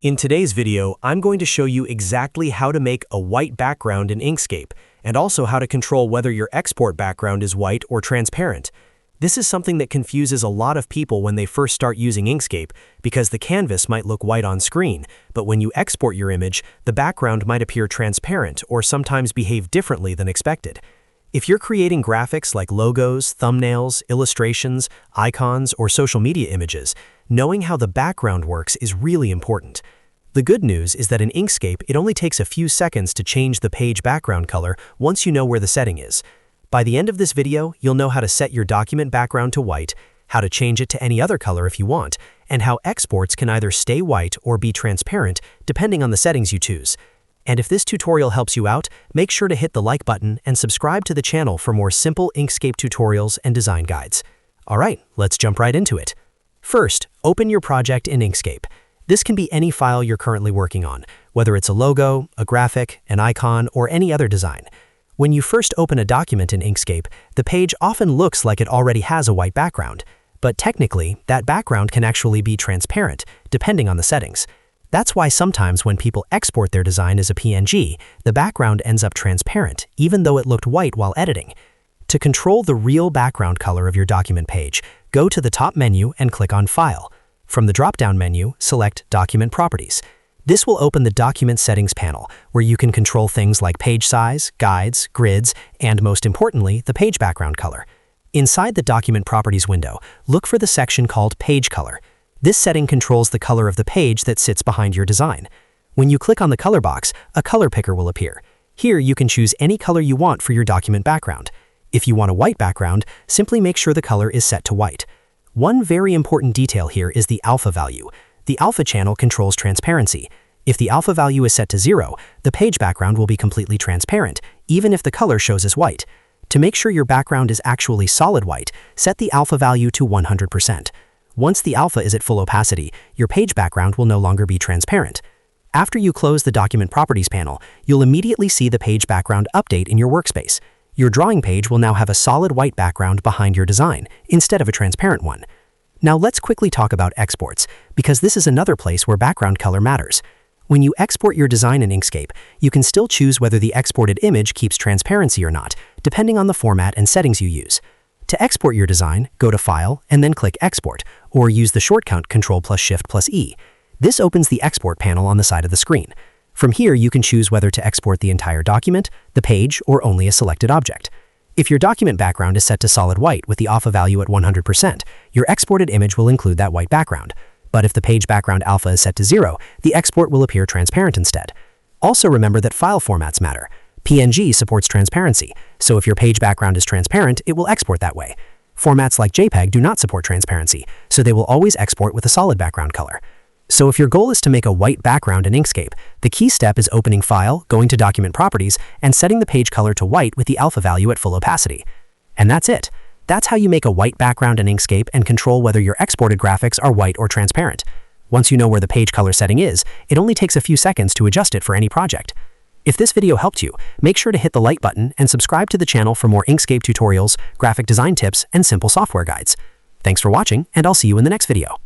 In today's video, I'm going to show you exactly how to make a white background in Inkscape, and also how to control whether your export background is white or transparent. This is something that confuses a lot of people when they first start using Inkscape, because the canvas might look white on screen, but when you export your image, the background might appear transparent or sometimes behave differently than expected. If you're creating graphics like logos, thumbnails, illustrations, icons, or social media images, knowing how the background works is really important. The good news is that in Inkscape, it only takes a few seconds to change the page background color once you know where the setting is. By the end of this video, you'll know how to set your document background to white, how to change it to any other color if you want, and how exports can either stay white or be transparent depending on the settings you choose. And if this tutorial helps you out, make sure to hit the like button and subscribe to the channel for more simple Inkscape tutorials and design guides. Alright, let's jump right into it. First, open your project in Inkscape. This can be any file you're currently working on, whether it's a logo, a graphic, an icon, or any other design. When you first open a document in Inkscape, the page often looks like it already has a white background, but technically, that background can actually be transparent, depending on the settings. That's why sometimes when people export their design as a PNG, the background ends up transparent, even though it looked white while editing. To control the real background color of your document page, go to the top menu and click on File. From the drop-down menu, select Document Properties. This will open the Document Settings panel, where you can control things like page size, guides, grids, and most importantly, the page background color. Inside the Document Properties window, look for the section called Page Color. This setting controls the color of the page that sits behind your design. When you click on the color box, a color picker will appear. Here, you can choose any color you want for your document background. If you want a white background, simply make sure the color is set to white. One very important detail here is the alpha value. The alpha channel controls transparency. If the alpha value is set to 0, the page background will be completely transparent, even if the color shows as white. To make sure your background is actually solid white, set the alpha value to 100%. Once the alpha is at full opacity, your page background will no longer be transparent. After you close the Document Properties panel, you'll immediately see the page background update in your workspace. Your drawing page will now have a solid white background behind your design, instead of a transparent one. Now let's quickly talk about exports, because this is another place where background color matters. When you export your design in Inkscape, you can still choose whether the exported image keeps transparency or not, depending on the format and settings you use. To export your design, go to File and then click Export, or use the shortcut Ctrl+Shift+E. This opens the Export panel on the side of the screen. From here, you can choose whether to export the entire document, the page, or only a selected object. If your document background is set to solid white with the alpha value at 100%, your exported image will include that white background. But if the page background alpha is set to 0, the export will appear transparent instead. Also remember that file formats matter. PNG supports transparency, so if your page background is transparent, it will export that way. Formats like JPEG do not support transparency, so they will always export with a solid background color. So if your goal is to make a white background in Inkscape, the key step is opening File, going to Document Properties, and setting the page color to white with the alpha value at full opacity. And that's it. That's how you make a white background in Inkscape and control whether your exported graphics are white or transparent. Once you know where the page color setting is, it only takes a few seconds to adjust it for any project. If this video helped you, make sure to hit the like button and subscribe to the channel for more Inkscape tutorials, graphic design tips, and simple software guides. Thanks for watching, and I'll see you in the next video.